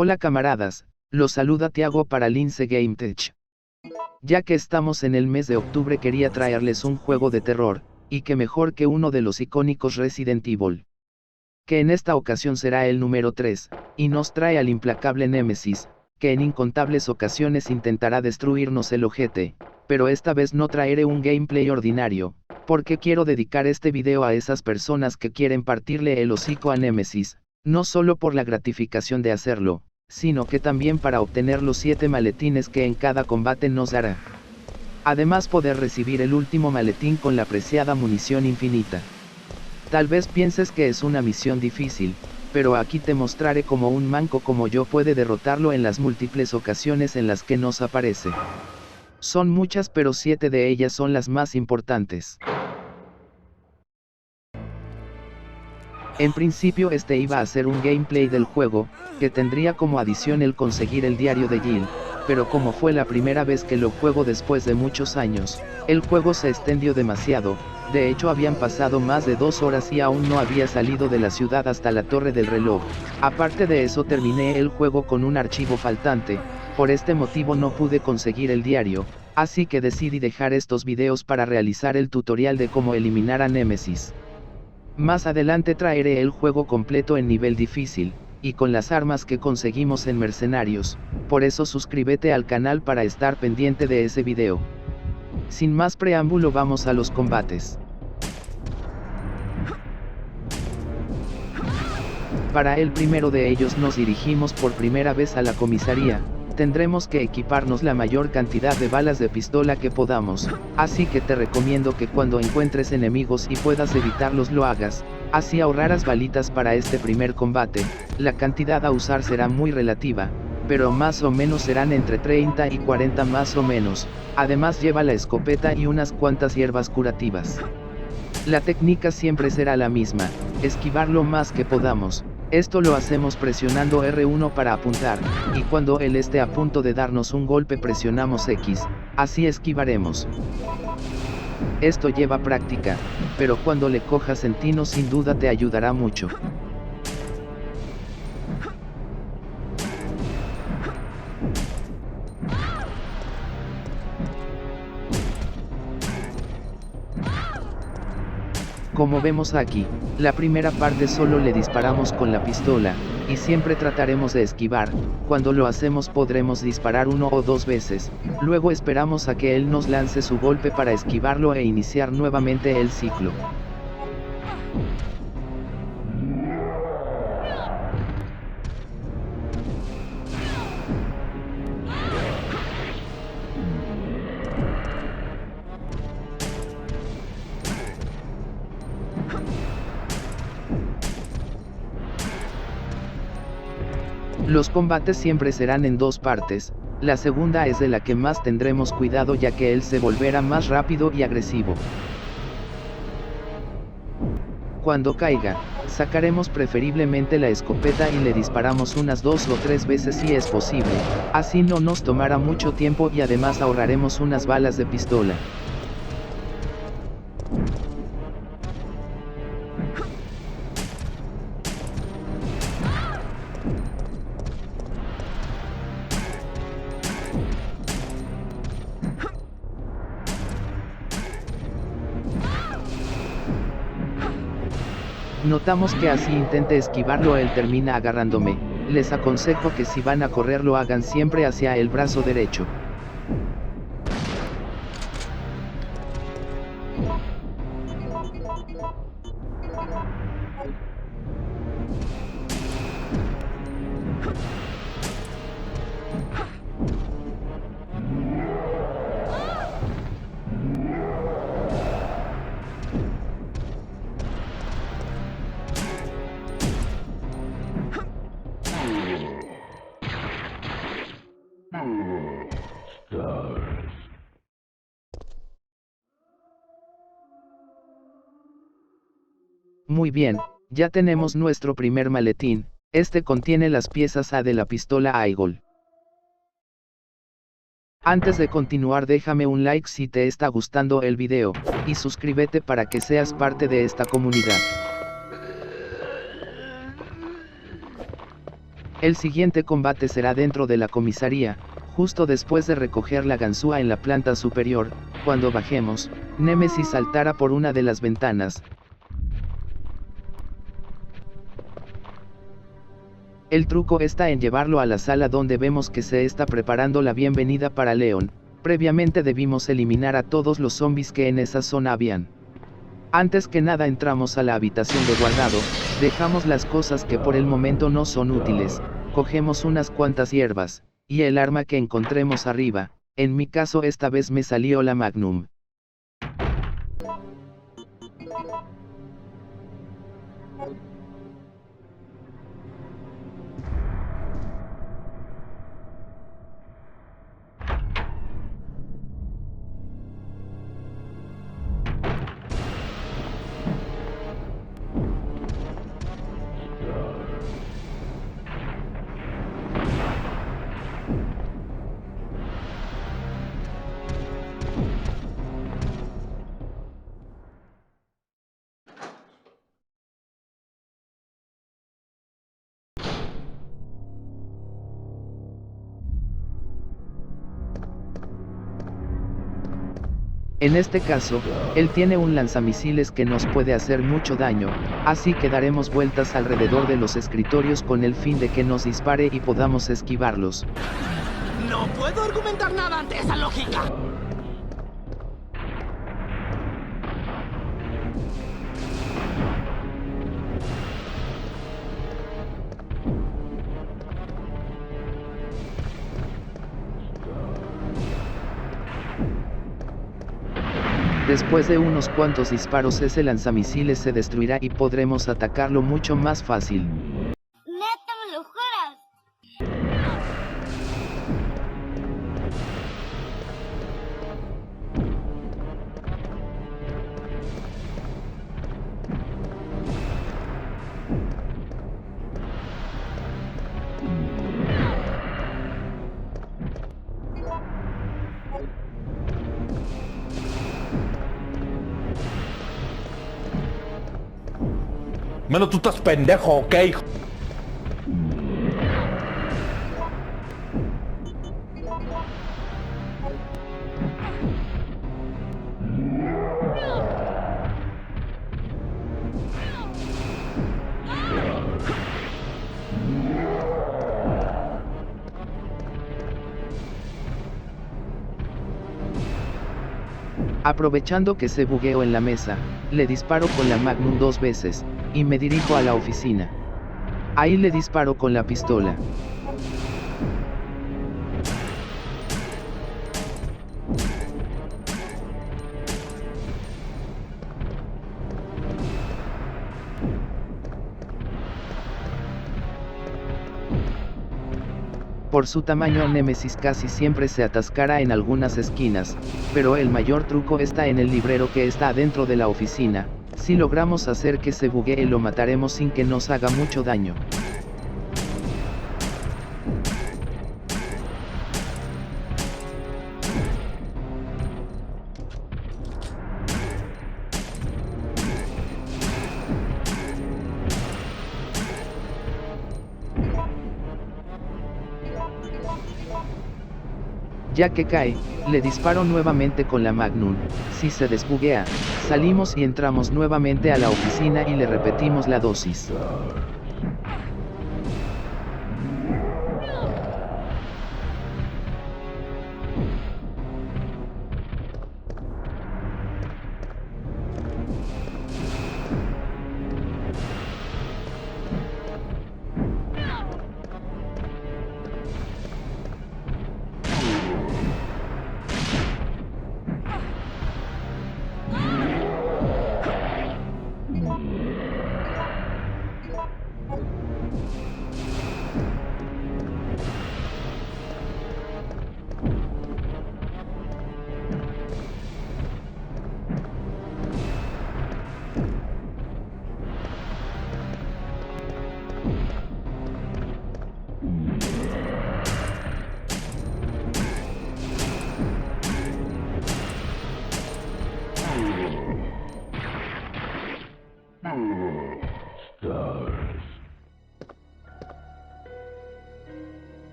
Hola camaradas, los saluda Tiago para Lince Game Tech. Ya que estamos en el mes de octubre quería traerles un juego de terror, y que mejor que uno de los icónicos Resident Evil. Que en esta ocasión será el número 3, y nos trae al implacable Némesis, que en incontables ocasiones intentará destruirnos el ojete, pero esta vez no traeré un gameplay ordinario, porque quiero dedicar este video a esas personas que quieren partirle el hocico a Némesis, no solo por la gratificación de hacerlo, sino que también para obtener los 7 maletines que en cada combate nos dará. Además poder recibir el último maletín con la preciada munición infinita. Tal vez pienses que es una misión difícil, pero aquí te mostraré cómo un manco como yo puede derrotarlo en las múltiples ocasiones en las que nos aparece. Son muchas pero 7 de ellas son las más importantes. En principio este iba a ser un gameplay del juego, que tendría como adición el conseguir el diario de Jill, pero como fue la primera vez que lo juego después de muchos años, el juego se extendió demasiado, de hecho habían pasado más de 2 horas y aún no había salido de la ciudad hasta la torre del reloj. Aparte de eso terminé el juego con un archivo faltante, por este motivo no pude conseguir el diario, así que decidí dejar estos videos para realizar el tutorial de cómo eliminar a Némesis. Más adelante traeré el juego completo en nivel difícil, y con las armas que conseguimos en Mercenarios, por eso suscríbete al canal para estar pendiente de ese video. Sin más preámbulo vamos a los combates. Para el primero de ellos nos dirigimos por primera vez a la comisaría. Tendremos que equiparnos la mayor cantidad de balas de pistola que podamos, así que te recomiendo que cuando encuentres enemigos y puedas evitarlos lo hagas, así ahorrarás balitas para este primer combate. La cantidad a usar será muy relativa, pero más o menos serán entre 30 y 40 más o menos, además lleva la escopeta y unas cuantas hierbas curativas. La técnica siempre será la misma, esquivar lo más que podamos. Esto lo hacemos presionando R1 para apuntar, y cuando él esté a punto de darnos un golpe presionamos X, así esquivaremos. Esto lleva práctica, pero cuando le cojas en tino sin duda te ayudará mucho. Como vemos aquí, la primera parte solo le disparamos con la pistola, y siempre trataremos de esquivar. Cuando lo hacemos podremos disparar 1 o 2 veces, luego esperamos a que él nos lance su golpe para esquivarlo e iniciar nuevamente el ciclo. Los combates siempre serán en 2 partes, la segunda es de la que más tendremos cuidado ya que él se volverá más rápido y agresivo. Cuando caiga, sacaremos preferiblemente la escopeta y le disparamos unas 2 o 3 veces si es posible, así no nos tomará mucho tiempo y además ahorraremos unas balas de pistola. Notamos que así intente esquivarlo él termina agarrándome. Les aconsejo que si van a correr lo hagan siempre hacia el brazo derecho. Muy bien, ya tenemos nuestro primer maletín, este contiene las piezas A de la pistola Eagle. Antes de continuar déjame un like si te está gustando el video, y suscríbete para que seas parte de esta comunidad. El siguiente combate será dentro de la comisaría, justo después de recoger la ganzúa en la planta superior. Cuando bajemos, Némesis saltará por una de las ventanas. El truco está en llevarlo a la sala donde vemos que se está preparando la bienvenida para Leon. Previamente debimos eliminar a todos los zombies que en esa zona habían. Antes que nada entramos a la habitación de guardado, dejamos las cosas que por el momento no son útiles, cogemos unas cuantas hierbas, y el arma que encontremos arriba. En mi caso esta vez me salió la Magnum. En este caso, él tiene un lanzamisiles que nos puede hacer mucho daño, así que daremos vueltas alrededor de los escritorios con el fin de que nos dispare y podamos esquivarlos. No puedo argumentar nada ante esa lógica. Después de unos cuantos disparos ese lanzamisiles se destruirá y podremos atacarlo mucho más fácil. ¿Neta me lo juras? Menos tú estás pendejo, ¿ok? Aprovechando que se bugueó en la mesa, le disparo con la Magnum 2 veces, y me dirijo a la oficina. Ahí le disparo con la pistola. Por su tamaño Némesis casi siempre se atascará en algunas esquinas, pero el mayor truco está en el librero que está dentro de la oficina. Si logramos hacer que se buguee lo mataremos sin que nos haga mucho daño. Ya que cae, le disparo nuevamente con la Magnum. Si se desbuguea, salimos y entramos nuevamente a la oficina y le repetimos la dosis.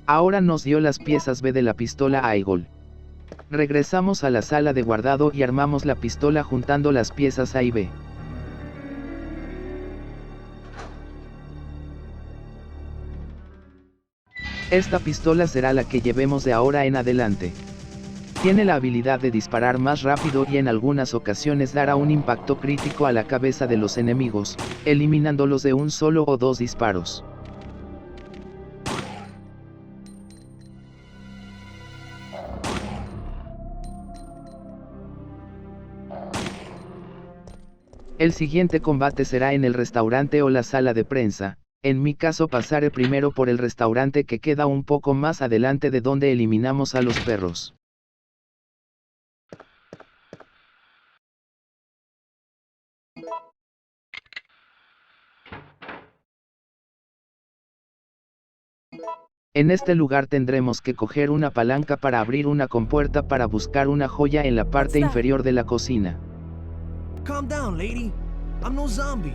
Ahora nos dio las piezas B de la pistola Aigol. Regresamos a la sala de guardado y armamos la pistola juntando las piezas A y B. Esta pistola será la que llevemos de ahora en adelante. Tiene la habilidad de disparar más rápido y en algunas ocasiones dará un impacto crítico a la cabeza de los enemigos, eliminándolos de un solo o dos disparos. El siguiente combate será en el restaurante o la sala de prensa. En mi caso pasaré primero por el restaurante que queda un poco más adelante de donde eliminamos a los perros. En este lugar tendremos que coger una palanca para abrir una compuerta para buscar una joya en la parte inferior de la cocina. Calm down, lady. I'm no zombie.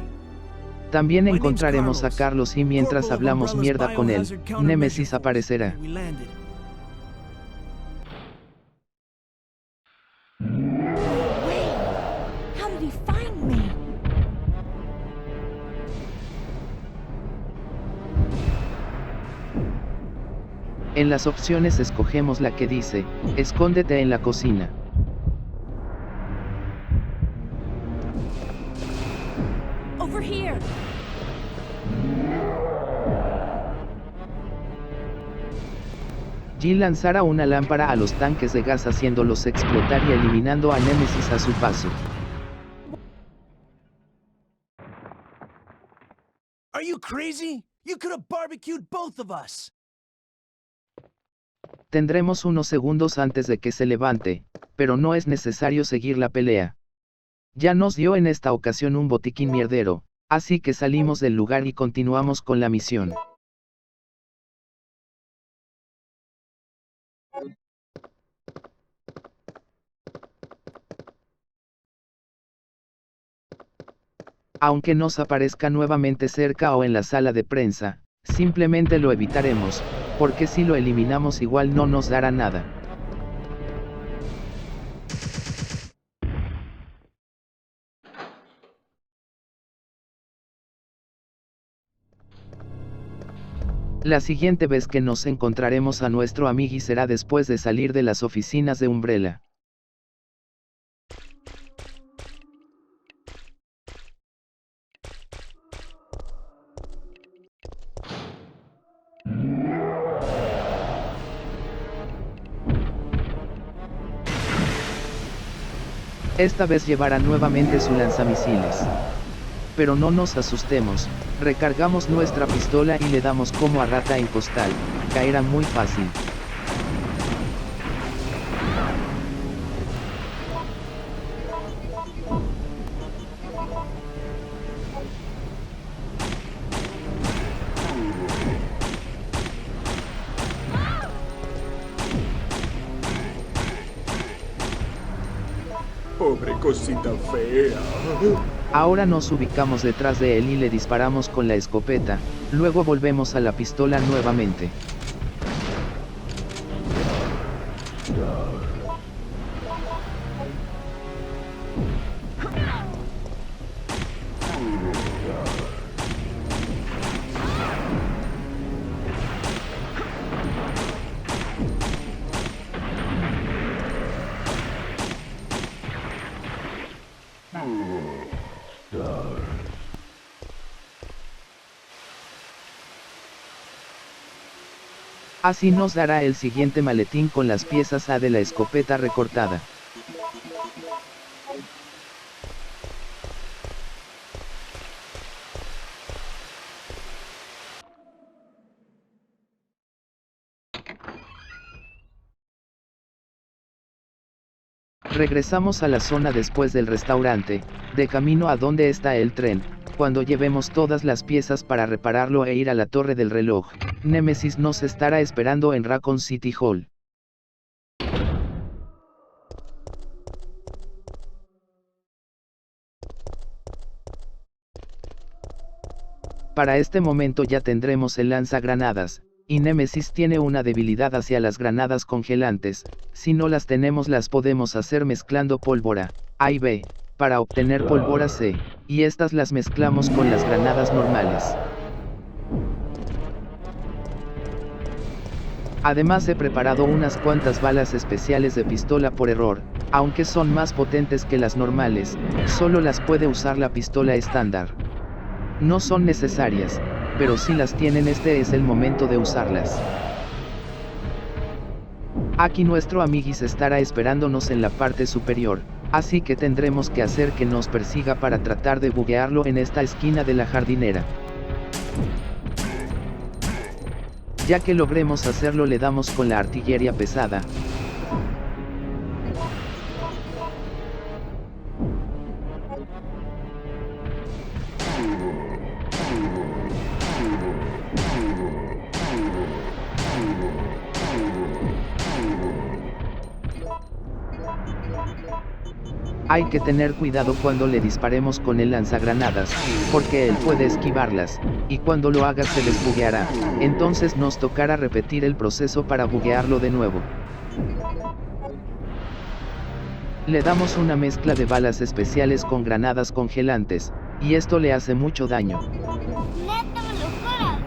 También encontraremos a Carlos y mientras hablamos mierda con él, Némesis aparecerá. How did he find me? En las opciones escogemos la que dice, escóndete en la cocina. Over here. Jill lanzará una lámpara a los tanques de gas haciéndolos explotar y eliminando a Némesis a su paso. Are you crazy? You could have barbecued both of us. Tendremos unos segundos antes de que se levante, pero no es necesario seguir la pelea. Ya nos dio en esta ocasión un botiquín mierdero, así que salimos del lugar y continuamos con la misión. Aunque nos aparezca nuevamente cerca o en la sala de prensa, simplemente lo evitaremos, porque si lo eliminamos igual no nos dará nada. La siguiente vez que nos encontraremos a nuestro amigui será después de salir de las oficinas de Umbrella. Esta vez llevará nuevamente su lanzamisiles. Pero no nos asustemos, recargamos nuestra pistola y le damos como a rata en costal, caerá muy fácil. Pobre cosita fea. Ahora nos ubicamos detrás de él y le disparamos con la escopeta, luego volvemos a la pistola nuevamente. Así nos dará el siguiente maletín con las piezas A de la escopeta recortada. Regresamos a la zona después del restaurante, de camino a donde está el tren. Cuando llevemos todas las piezas para repararlo e ir a la torre del reloj, Némesis nos estará esperando en Raccoon City Hall. Para este momento ya tendremos el lanzagranadas, y Nemesis tiene una debilidad hacia las granadas congelantes. Si no las tenemos, las podemos hacer mezclando pólvora A y B, para obtener pólvora C, y estas las mezclamos con las granadas normales. Además he preparado unas cuantas balas especiales de pistola por error, aunque son más potentes que las normales, solo las puede usar la pistola estándar. No son necesarias, pero si las tienen, este es el momento de usarlas. Aquí nuestro amiguis estará esperándonos en la parte superior, así que tendremos que hacer que nos persiga para tratar de buguearlo en esta esquina de la jardinera. Ya que logremos hacerlo, le damos con la artillería pesada. Hay que tener cuidado cuando le disparemos con el lanzagranadas, porque él puede esquivarlas, y cuando lo haga se les bugueará, entonces nos tocará repetir el proceso para buguearlo de nuevo. Le damos una mezcla de balas especiales con granadas congelantes, y esto le hace mucho daño. ¡Neta me lo juras!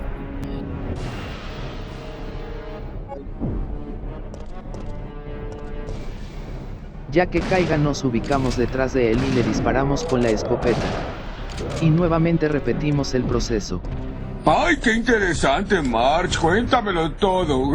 Ya que caiga, nos ubicamos detrás de él y le disparamos con la escopeta. Y nuevamente repetimos el proceso. ¡Ay, qué interesante, Marge! Cuéntamelo todo.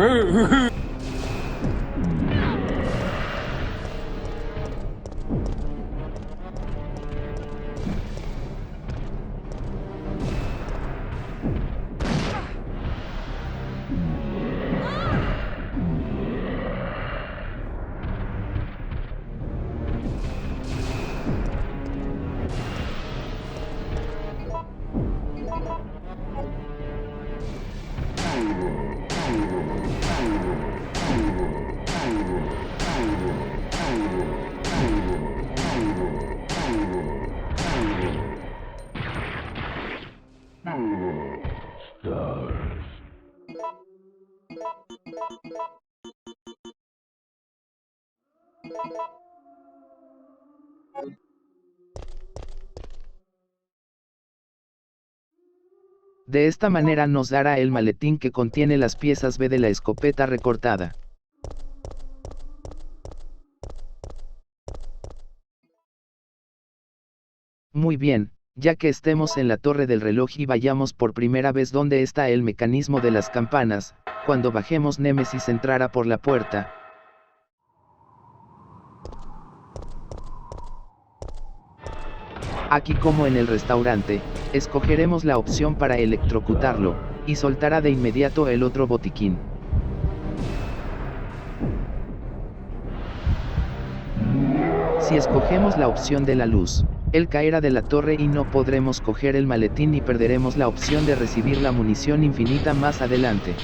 De esta manera nos dará el maletín que contiene las piezas B de la escopeta recortada. Muy bien, ya que estemos en la torre del reloj y vayamos por primera vez donde está el mecanismo de las campanas, cuando bajemos Nemesis entrará por la puerta. Aquí, como en el restaurante, escogeremos la opción para electrocutarlo, y soltará de inmediato el otro botiquín. Si escogemos la opción de la luz, él caerá de la torre y no podremos coger el maletín y perderemos la opción de recibir la munición infinita más adelante.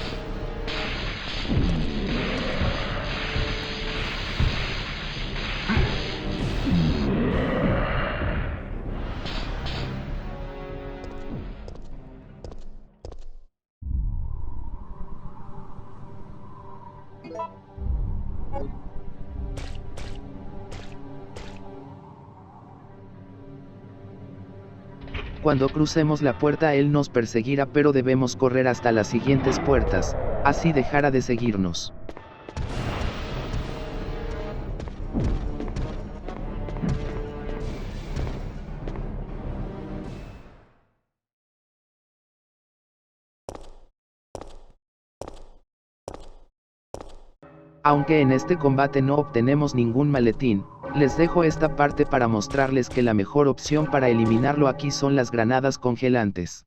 Cuando crucemos la puerta él nos perseguirá, pero debemos correr hasta las siguientes puertas, así dejará de seguirnos. Aunque en este combate no obtenemos ningún maletín, les dejo esta parte para mostrarles que la mejor opción para eliminarlo aquí son las granadas congelantes.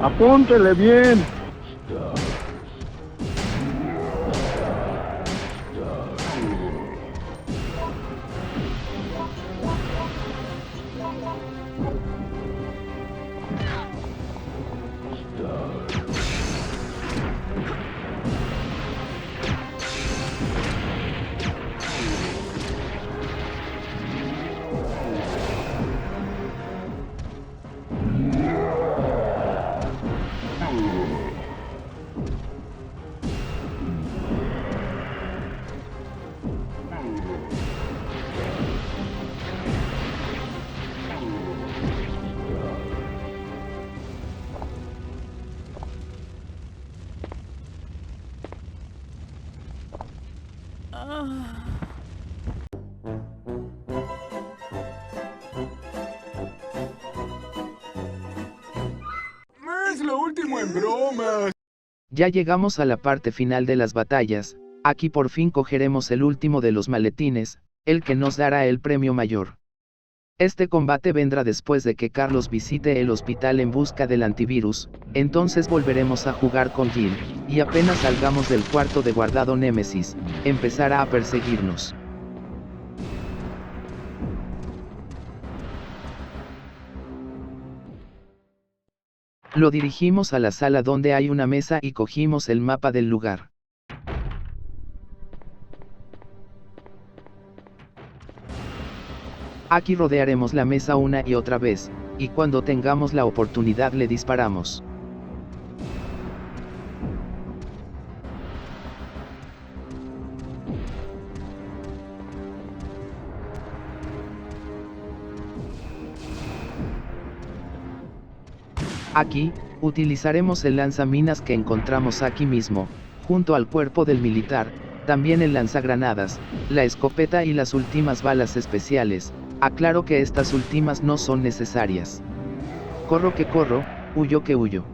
Apúntele bien. Es lo último en bromas. Ya llegamos a la parte final de las batallas, aquí por fin cogeremos el último de los maletines, el que nos dará el premio mayor. Este combate vendrá después de que Carlos visite el hospital en busca del antivirus, entonces volveremos a jugar con Jill, y apenas salgamos del cuarto de guardado Némesis, empezará a perseguirnos. Lo dirigimos a la sala donde hay una mesa y cogimos el mapa del lugar. Aquí rodearemos la mesa una y otra vez, y cuando tengamos la oportunidad le disparamos. Aquí, utilizaremos el lanzaminas que encontramos aquí mismo, junto al cuerpo del militar, también el lanzagranadas, la escopeta y las últimas balas especiales. Aclaro que estas últimas no son necesarias. Corro que corro, huyo que huyo.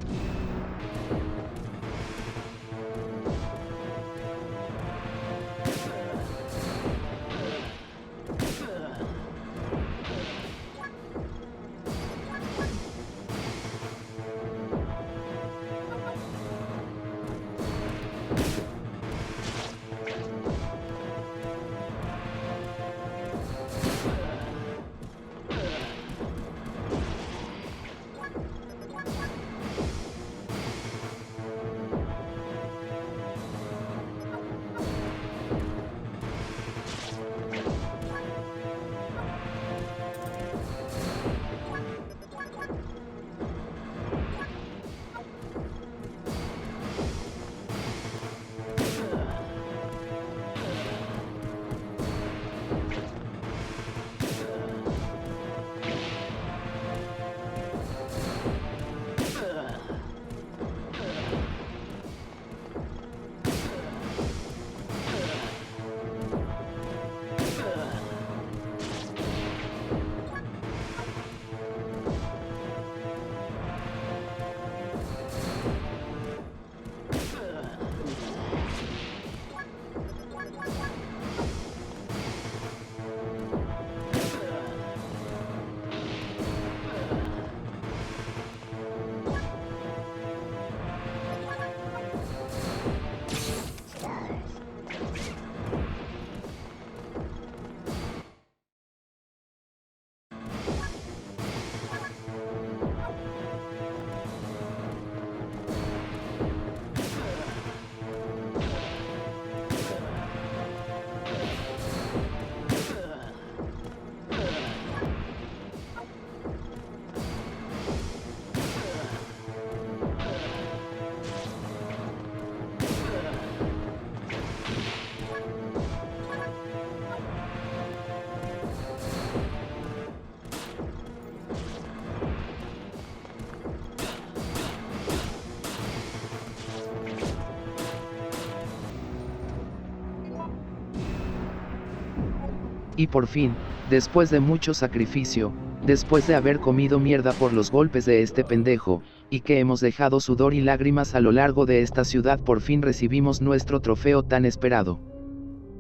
Y por fin, después de mucho sacrificio, después de haber comido mierda por los golpes de este pendejo, y que hemos dejado sudor y lágrimas a lo largo de esta ciudad, por fin recibimos nuestro trofeo tan esperado.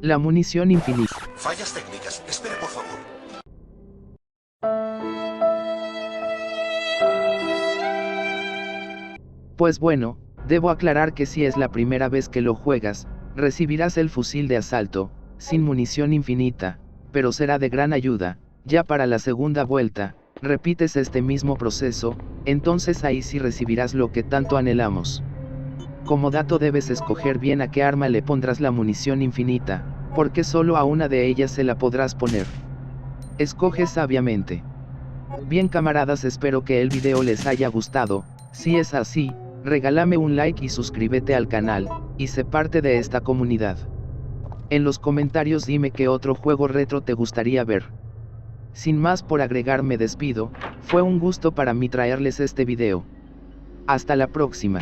La munición infinita. Fallas técnicas. Espere, por favor. Pues bueno, debo aclarar que si es la primera vez que lo juegas, recibirás el fusil de asalto, sin munición infinita, pero será de gran ayuda. Ya para la segunda vuelta, repites este mismo proceso, entonces ahí sí recibirás lo que tanto anhelamos. Como dato, debes escoger bien a qué arma le pondrás la munición infinita, porque solo a una de ellas se la podrás poner. Escoge sabiamente. Bien camaradas, espero que el video les haya gustado. Si es así, regálame un like y suscríbete al canal, y sé parte de esta comunidad. En los comentarios dime qué otro juego retro te gustaría ver. Sin más por agregar, me despido. Fue un gusto para mí traerles este video. Hasta la próxima.